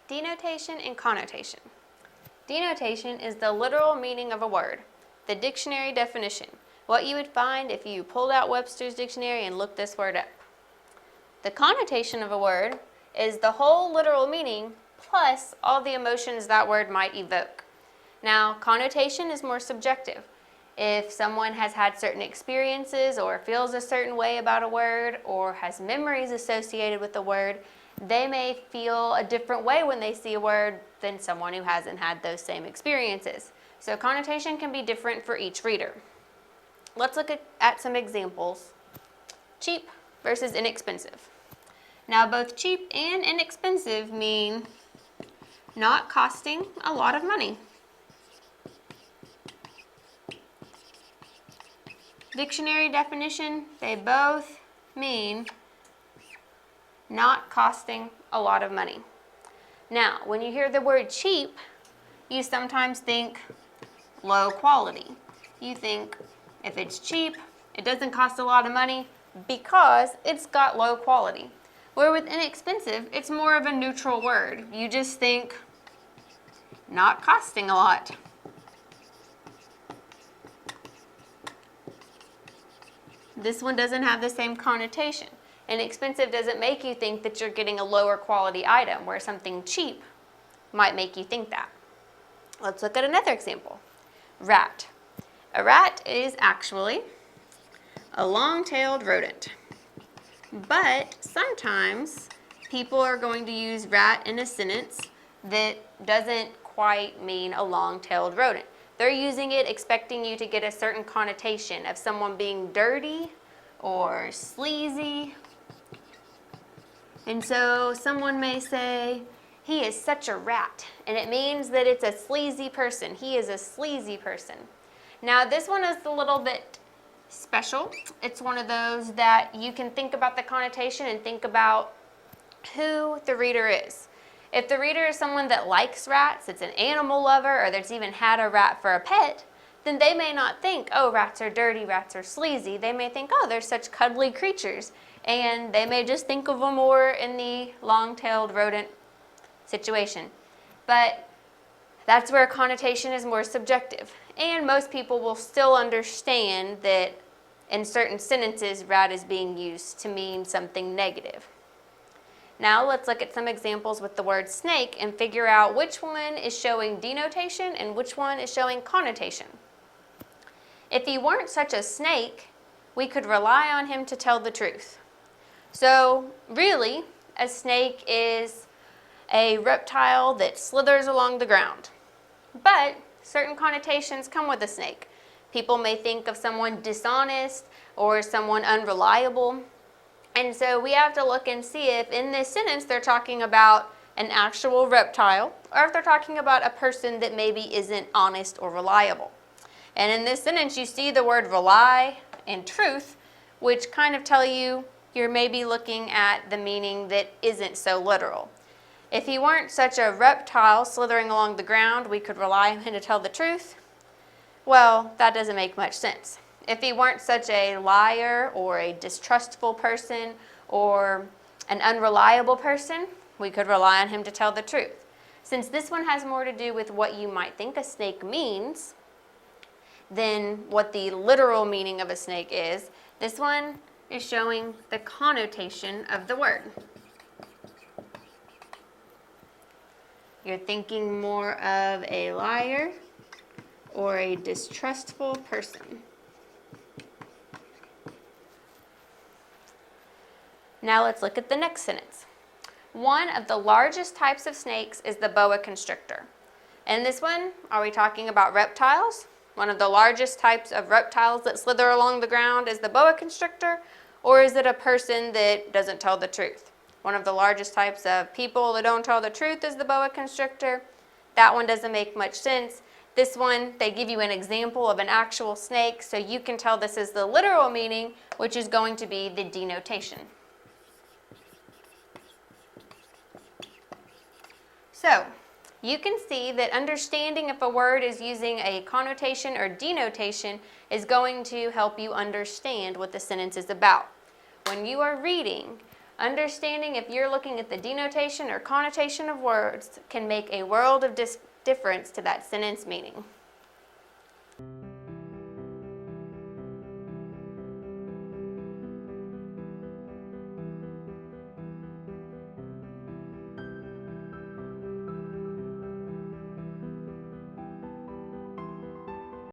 Denotation and connotation. Denotation is the literal meaning of a word, the dictionary definition, what you would find if you pulled out Webster's dictionary and looked this word up. The connotation of a word is the whole literal meaning plus all the emotions that word might evoke. Now, connotation is more subjective. If someone has had certain experiences or feels a certain way about a word or has memories associated with the word, they may feel a different way when they see a word than someone who hasn't had those same experiences. So connotation can be different for each reader. Let's look at some examples. Cheap versus inexpensive. Now both cheap and inexpensive mean not costing a lot of money. Dictionary definition, they both mean not costing a lot of money. Now, when you hear the word cheap, you sometimes think low quality. You think if it's cheap, it doesn't cost a lot of money because it's got low quality. Where with inexpensive, it's more of a neutral word. You just think not costing a lot. This one doesn't have the same connotation. Inexpensive doesn't make you think that you're getting a lower quality item, where something cheap might make you think that. Let's look at another example. Rat. A rat is actually a long-tailed rodent. But sometimes people are going to use rat in a sentence that doesn't quite mean a long-tailed rodent. They're using it expecting you to get a certain connotation of someone being dirty or sleazy. And so someone may say, he is such a rat, and it means that it's a sleazy person. He is a sleazy person. Now this one is a little bit special. It's one of those that you can think about the connotation and think about who the reader is. If the reader is someone that likes rats, it's an animal lover, or that's even had a rat for a pet, then they may not think, oh, rats are dirty, rats are sleazy. They may think, oh, they're such cuddly creatures. And they may just think of them more in the long-tailed rodent situation. But that's where connotation is more subjective. And most people will still understand that in certain sentences, rat is being used to mean something negative. Now let's look at some examples with the word snake and figure out which one is showing denotation and which one is showing connotation. If he weren't such a snake, we could rely on him to tell the truth. So really, a snake is a reptile that slithers along the ground. But certain connotations come with a snake. People may think of someone dishonest or someone unreliable. And so we have to look and see if in this sentence they're talking about an actual reptile or if they're talking about a person that maybe isn't honest or reliable. And in this sentence you see the word rely and truth, which kind of tell you you're maybe looking at the meaning that isn't so literal. If he weren't such a reptile slithering along the ground, we could rely on him to tell the truth. Well, that doesn't make much sense. If he weren't such a liar or a distrustful person or an unreliable person, we could rely on him to tell the truth. Since this one has more to do with what you might think a snake means than what the literal meaning of a snake is, this one is showing the connotation of the word. You're thinking more of a liar or a distrustful person. Now let's look at the next sentence. One of the largest types of snakes is the boa constrictor. In this one, are we talking about reptiles? One of the largest types of reptiles that slither along the ground is the boa constrictor, or is it a person that doesn't tell the truth? One of the largest types of people that don't tell the truth is the boa constrictor. That one doesn't make much sense. This one, they give you an example of an actual snake, so you can tell this is the literal meaning, which is going to be the denotation. So, you can see that understanding if a word is using a connotation or denotation is going to help you understand what the sentence is about. When you are reading, Understanding if you're looking at the denotation or connotation of words can make a world of difference to that sentence meaning.